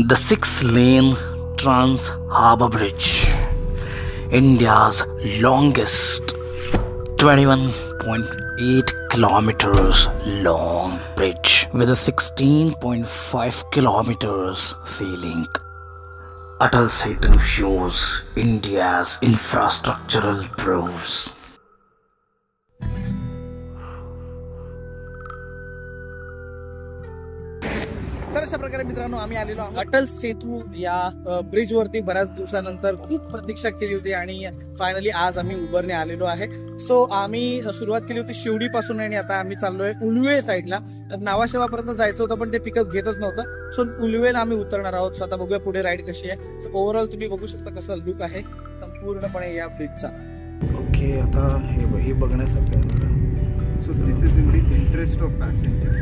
The 6-lane Trans Harbour Bridge, India's longest 21.8 kilometers long bridge with a 16.5 kilometers sea link. Atal Setu shows India's infrastructural prowess. तर अशा प्रकारे मित्रांनो आम्ही आलेलो आहोत अटल सेतू या ब्रिज वरती बऱ्याच दिवसानंतर खूप प्रतीक्षा केली होती आणि फायनली आज आम्ही उबरने आलेलो आहे. सो आम्ही सुरुवात केली होती शिवडी पासून आणि आता आम्ही चाललोय उलवे साईडला. नावाशेवापर्यंत जायचं होतं पण ते पिकअप घेतच नव्हतं. सो उलवेला आम्ही उतरणार आहोत. सो आता बघूया पुढे राईड कशी आहे. सो ओव्हरऑल तुम्ही बघू शकता कसा लुक आहे संपूर्णपणे या ब्रिजचा. ओके, आता हे बघण्यासाठी. So this is in the interest of passenger.